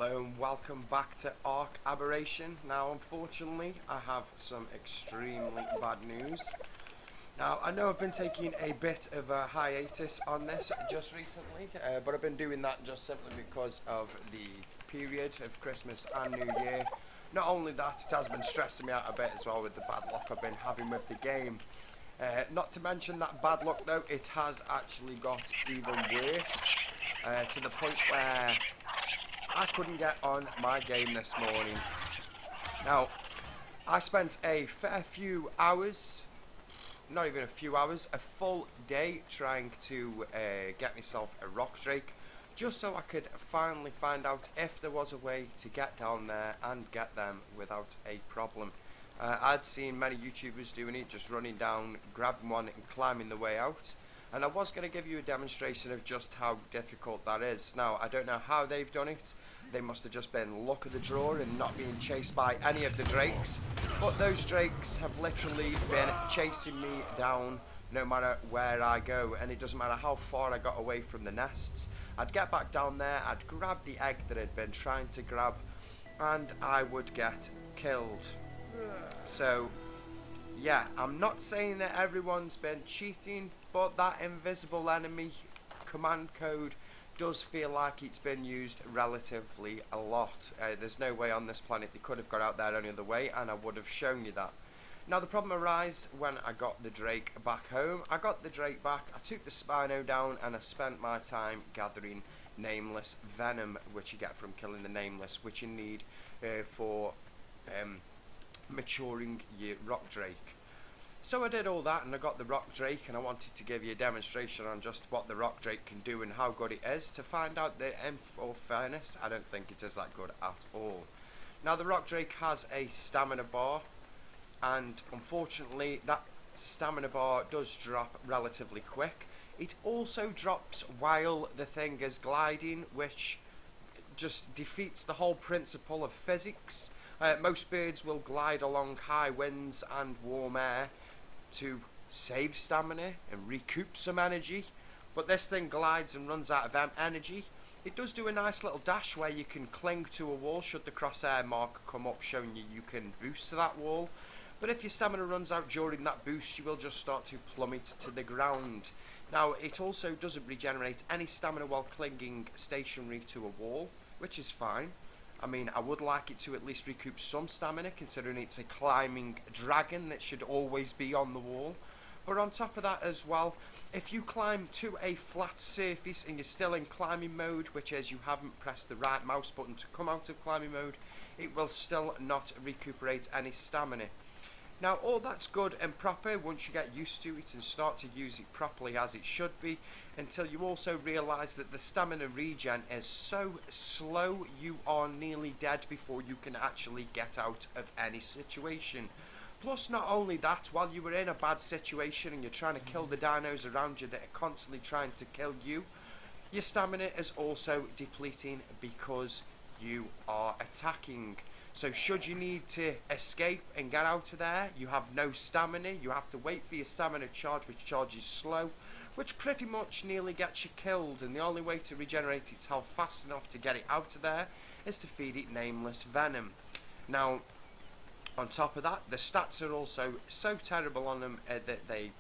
Hello and welcome back to Ark Aberration. Now unfortunately I have some extremely bad news. Now I know I've been taking a bit of a hiatus on this just recently, but I've been doing that just simply because of the period of Christmas and New Year. Not only that, it has been stressing me out a bit as well with the bad luck I've been having with the game. Not to mention that bad luck though, it has actually got even worse, to the point where I couldn't get on my game this morning. Now, I spent a fair few hours, not even a few hours, a full day trying to get myself a rock drake, just so I could finally find out if there was a way to get down there and get them without a problem. I'd seen many YouTubers doing it, just running down, grabbing one and climbing the way out. And I was going to give you a demonstration of just how difficult that is. Now, I don't know how they've done it. They must have just been luck of the draw and not being chased by any of the drakes. But those drakes have literally been chasing me down no matter where I go. And it doesn't matter how far I got away from the nests. I'd get back down there, I'd grab the egg that I'd been trying to grab, and I would get killed. So, yeah, I'm not saying that everyone's been cheating, but that invisible enemy command code does feel like it's been used relatively a lot. There's no way on this planet they could have got out there any other way, and I would have shown you that. Now the problem arose when I got the drake back home. I got the drake back, I took the Spino down, and I spent my time gathering nameless venom, which you get from killing the nameless, which you need for maturing your rock drake. So I did all that and I got the rock drake, and I wanted to give you a demonstration on just what the rock drake can do and how good it is. To find out that, in all fairness, I don't think it is that good at all. Now the rock drake has a stamina bar, and unfortunately that stamina bar does drop relatively quick. It also drops while the thing is gliding, which just defeats the whole principle of physics. Most birds will glide along high winds and warm air to save stamina and recoup some energy, but this thing glides and runs out of energy. It does do a nice little dash where you can cling to a wall should the crosshair marker come up showing you can boost to that wall, but if your stamina runs out during that boost you will just start to plummet to the ground. Now it also doesn't regenerate any stamina while clinging stationary to a wall, which is fine. I mean, I would like it to at least recoup some stamina, considering it's a climbing dragon that should always be on the wall. But on top of that as well, if you climb to a flat surface and you're still in climbing mode, which is you haven't pressed the right mouse button to come out of climbing mode, it will still not recuperate any stamina. Now all that's good and proper once you get used to it and start to use it properly as it should be, until you also realise that the stamina regen is so slow you are nearly dead before you can actually get out of any situation. Plus not only that, while you were in a bad situation and you're trying to kill the dinos around you that are constantly trying to kill you, your stamina is also depleting because you are attacking. So should you need to escape and get out of there, you have no stamina, you have to wait for your stamina charge, which charges slow, which pretty much nearly gets you killed, and the only way to regenerate its health fast enough to get it out of there is to feed it nameless venom. Now, on top of that, the stats are also so terrible on them that they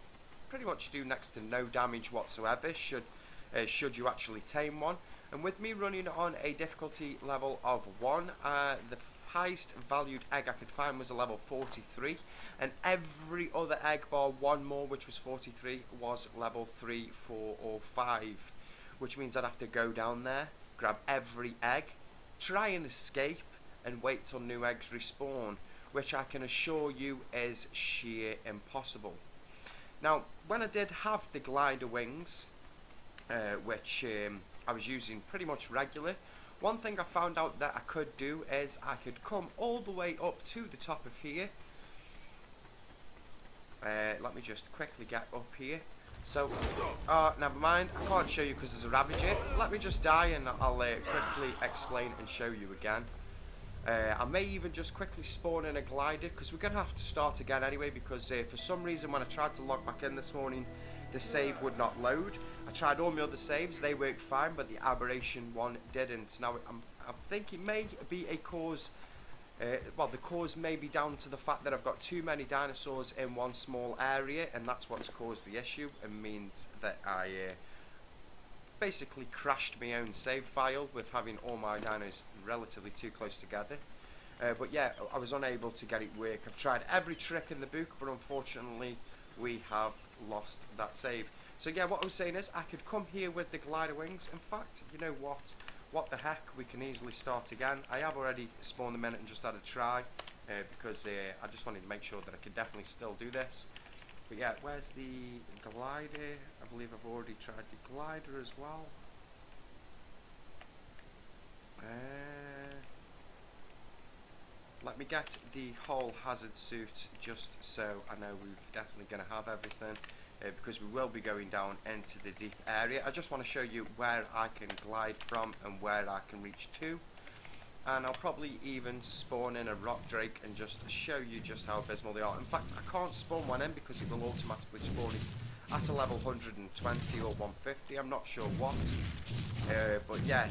pretty much do next to no damage whatsoever should you actually tame one. And with me running on a difficulty level of 1, the highest valued egg I could find was a level 43, and every other egg bar one more, which was 43, was level 3, 4 or 5, which means I'd have to go down there, grab every egg, try and escape and wait till new eggs respawn, which I can assure you is sheer impossible. Now when I did have the glider wings, which I was using pretty much regular, one thing I found out that I could do is I could come all the way up to the top of here. Let me just quickly get up here. So, never mind, I can't show you because there's a ravager. Let me just die and I'll quickly explain and show you again. I may even just quickly spawn in a glider because we're going to have to start again anyway, because for some reason when I tried to log back in this morning the save would not load. I tried all my other saves, they worked fine, but the aberration one didn't. Now I think it may be a cause. Well, the cause may be down to the fact that I've got too many dinosaurs in one small area, and that's what's caused the issue, and means that I basically crashed my own save file with having all my dinos relatively too close together. But yeah, I was unable to get it work. I've tried every trick in the book, but unfortunately we have lost that save. So yeah, what I was saying is I could come here with the glider wings. In fact, you know what the heck, we can easily start again. I have already spawned them in and just had a try, because I just wanted to make sure that I could definitely still do this. But yeah, where's the glider? I believe I've already tried the glider as well. Let me get the whole hazard suit just so I know we're definitely going to have everything, because we will be going down into the deep area. I just want to show you where I can glide from and where I can reach to, and I'll probably even spawn in a rock drake and just show you just how abysmal they are. In fact, I can't spawn one in because it will automatically spawn it at a level 120 or 150, I'm not sure what, but yeah,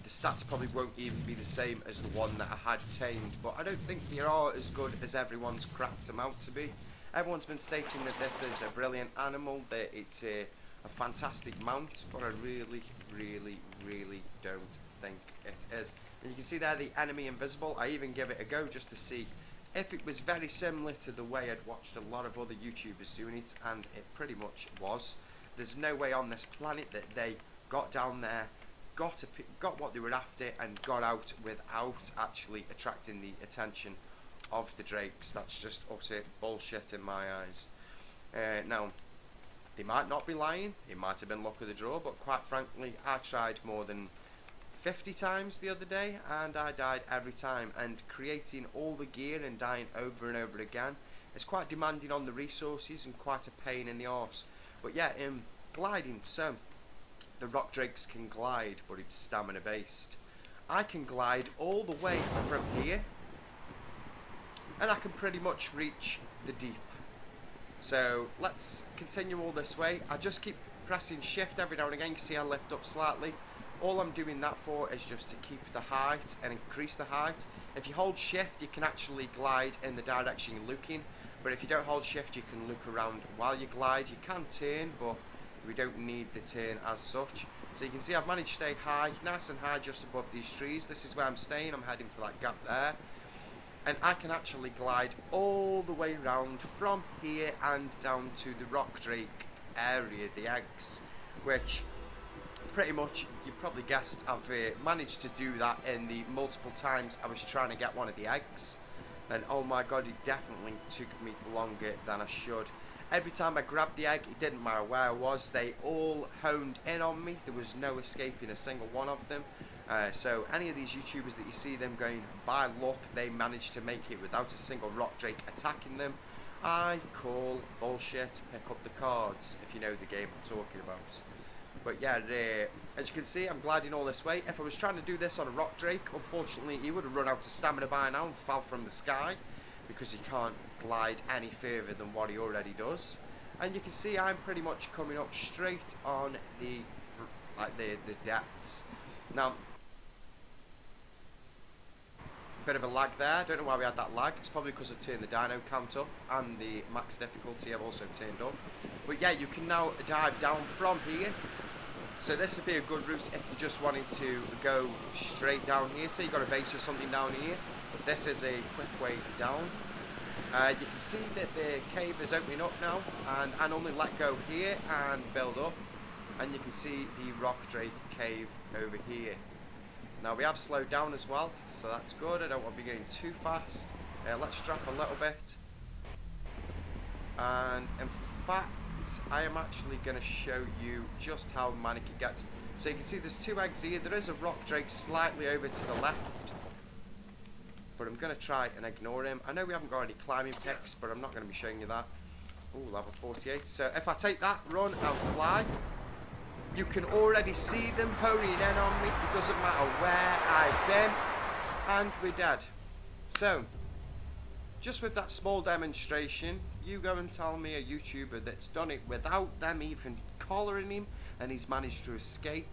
the stats probably won't even be the same as the one that I had tamed, but I don't think they are as good as everyone's cracked them out to be. Everyone's been stating that this is a brilliant animal, that it's a fantastic mount, but I really don't think it is. And you can see there the enemy invisible. I even give it a go just to see if it was very similar to the way I'd watched a lot of other YouTubers doing it, and it pretty much was. There's no way on this planet that they got down there, got what they were after, and got out without actually attracting the attention of the drakes. That's just utter bullshit in my eyes. Now, they might not be lying, it might have been luck of the draw, but quite frankly, I tried more than 50 times the other day, and I died every time, and creating all the gear and dying over and over again is quite demanding on the resources and quite a pain in the arse. But yeah, gliding, so the rock drakes can glide, but it's stamina based. I can glide all the way from here, and I can pretty much reach the deep. So let's continue all this way. I just keep pressing shift every now and again. You see I lift up slightly. All I'm doing that for is just to keep the height and increase the height. If you hold shift, you can actually glide in the direction you're looking, but if you don't hold shift, you can look around while you glide. You can turn, but we don't need the turn as such. So you can see I've managed to stay high, nice and high, just above these trees. This is where I'm staying. I'm heading for that gap there, and I can actually glide all the way around from here and down to the rock drake area, the eggs, which pretty much, you probably guessed, I've managed to do that in the multiple times I was trying to get one of the eggs, and oh my god, it definitely took me longer than I should. Every time I grabbed the egg, it didn't matter where I was, they all honed in on me. There was no escaping a single one of them. So any of these YouTubers that you see them going, by luck they managed to make it without a single rock drake attacking them, I call bullshit. Pick up the cards if you know the game I'm talking about. But yeah, as you can see, I'm gliding all this way. If I was trying to do this on a rock drake, unfortunately he would have run out of stamina by now and fell from the sky, because he can't glide any further than what he already does. And you can see I'm pretty much coming up straight on the depths. Now, bit of a lag there. Don't know why we had that lag. It's probably because I turned the dino count up, and the max difficulty I've also turned up. But yeah, you can now dive down from here. So this would be a good route if you just wanted to go straight down here. So you've got a base or something down here. This is a quick way down. You can see that the cave is opening up now, and I normally let go here and build up, and you can see the rock drake cave over here. Now we have slowed down as well, so that's good. I don't want to be going too fast. Let's drop a little bit, and in fact I am actually going to show you just how manic it gets. So you can see there's two eggs here. There is a rock drake slightly over to the left, but I'm going to try and ignore him. I know we haven't got any climbing picks, but I'm not going to be showing you that. Ooh, level 48. So if I take that, run and fly, you can already see them honing in on me. It doesn't matter where I've been, and we're dead. So just with that small demonstration, you go and tell me a YouTuber that's done it without them even collaring him and he's managed to escape,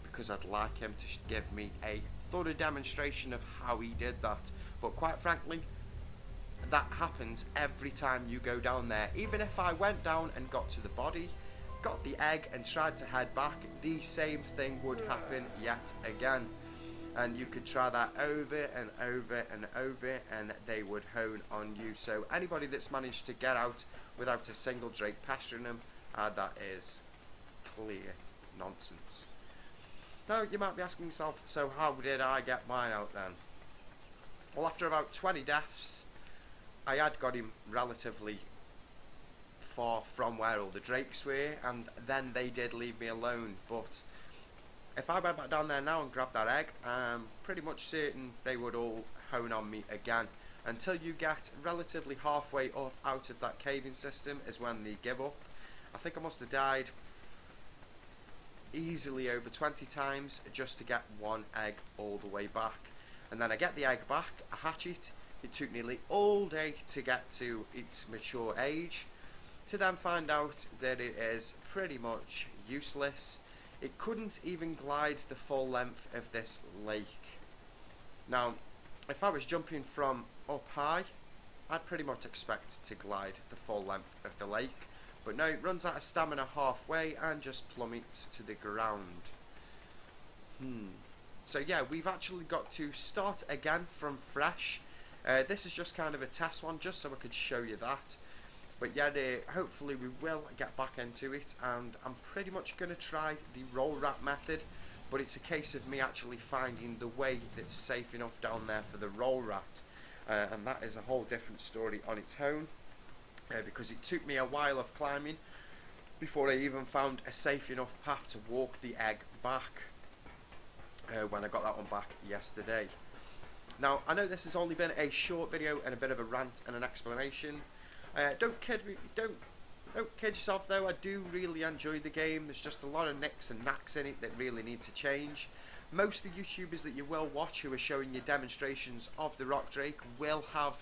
because I'd like him to give me a thorough demonstration of how he did that. But quite frankly, that happens every time you go down there. Even if I went down and got to the body, got the egg and tried to head back, the same thing would happen yet again. And you could try that over and over and over and they would hone on you. So anybody that's managed to get out without a single drake pestering them, that is clear nonsense. Now you might be asking yourself, so how did I get mine out then? Well, after about 20 deaths, I had got him relatively far from where all the drakes were, and then they did leave me alone. But if I went back down there now and grabbed that egg, I'm pretty much certain they would all hone on me again. Until you get relatively halfway up out of that caving system is when they give up. I think I must have died easily over 20 times just to get one egg all the way back. And then I get the egg back, I hatch it. It took nearly all day to get to its mature age, to then find out that it is pretty much useless. It couldn't even glide the full length of this lake. Now, if I was jumping from up high, I'd pretty much expect to glide the full length of the lake. But no, it runs out of stamina halfway and just plummets to the ground. So yeah, we've actually got to start again from fresh. This is just kind of a test one, just so I could show you that. But yeah, hopefully we will get back into it, and I'm pretty much going to try the roll rat method, but it's a case of me actually finding the way that's safe enough down there for the roll rat, and that is a whole different story on its own, because it took me a while of climbing before I even found a safe enough path to walk the egg back, when I got that one back yesterday. Now, I know this has only been a short video and a bit of a rant and an explanation. Don't kid yourself though, I do really enjoy the game. There's just a lot of nicks and knacks in it that really need to change. Most of the YouTubers that you will watch who are showing you demonstrations of the rock drake will have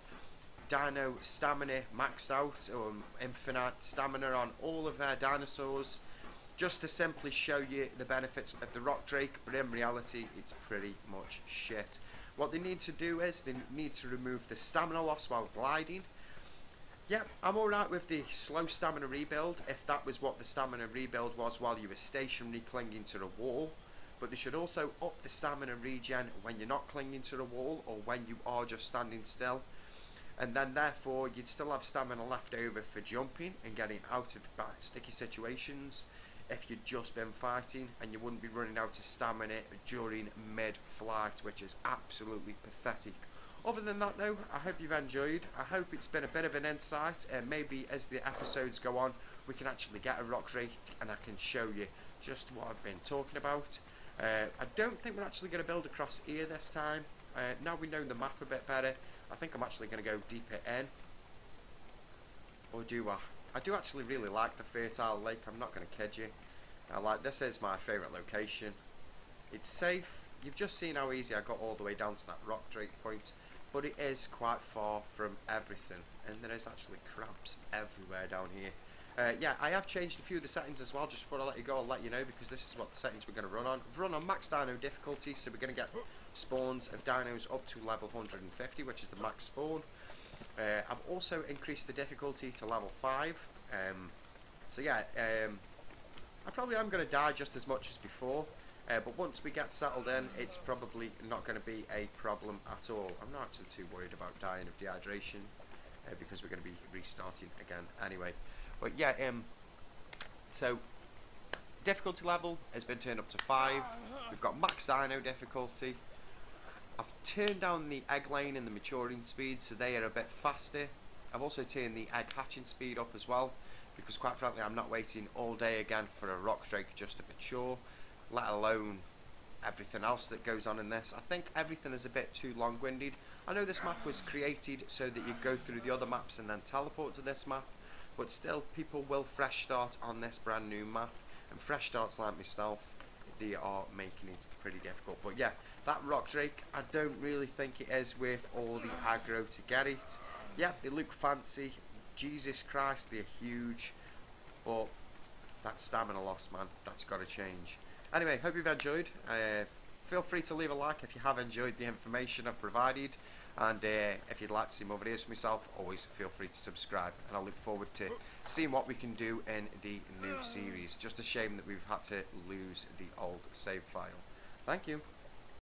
dino stamina maxed out, or infinite stamina on all of their dinosaurs, just to simply show you the benefits of the rock drake, but in reality it's pretty much shit. What they need to do is they need to remove the stamina loss while gliding. Yep, I'm alright with the slow stamina rebuild if that was what the stamina rebuild was while you were stationary clinging to the wall. But they should also up the stamina regen when you're not clinging to the wall or when you are just standing still. And then therefore you'd still have stamina left over for jumping and getting out of sticky situations if you'd just been fighting, and you wouldn't be running out of stamina during mid-flight, which is absolutely pathetic. Other than that though, I hope you've enjoyed. I hope it's been a bit of an insight, and maybe as the episodes go on we can actually get a rock drake and I can show you just what I've been talking about. I don't think we're actually going to build across here this time. Now we know the map a bit better, I think I'm actually going to go deeper in. Or do I? I do actually really like the fertile lake, I'm not going to kid you. This is my favourite location. It's safe. You've just seen how easy I got all the way down to that rock drake point, but it is quite far from everything, and there is actually crabs everywhere down here. Yeah, I have changed a few of the settings as well. Just before I let you go, I'll let you know, because this is what the settings we're going to run on. We've run on max dino difficulty, so we're going to get spawns of dinos up to level 150, which is the max spawn. I've also increased the difficulty to level 5. So yeah, I probably am going to die just as much as before, but once we get settled in, it's probably not going to be a problem at all. I'm not actually too worried about dying of dehydration, because we're going to be restarting again anyway. But yeah, so difficulty level has been turned up to 5. We've got max dino difficulty. I've turned down the egg laying and the maturing speed, so they are a bit faster. I've also turned the egg hatching speed up as well, because quite frankly I'm not waiting all day again for a rock drake just to mature, let alone everything else that goes on in this. I think everything is a bit too long-winded. I know this map was created so that you go through the other maps and then teleport to this map, but still people will fresh start on this brand new map, and fresh starts like myself, they are making it pretty difficult. But yeah, that rock drake, I don't really think it is worth all the aggro to get it. Yeah, they look fancy. Jesus Christ, they're huge. But that stamina loss, man, that's got to change. Anyway, hope you've enjoyed. Feel free to leave a like if you have enjoyed the information I've provided. And if you'd like to see more videos from myself, always feel free to subscribe. And I look forward to seeing what we can do in the new series. Just a shame that we've had to lose the old save file. Thank you.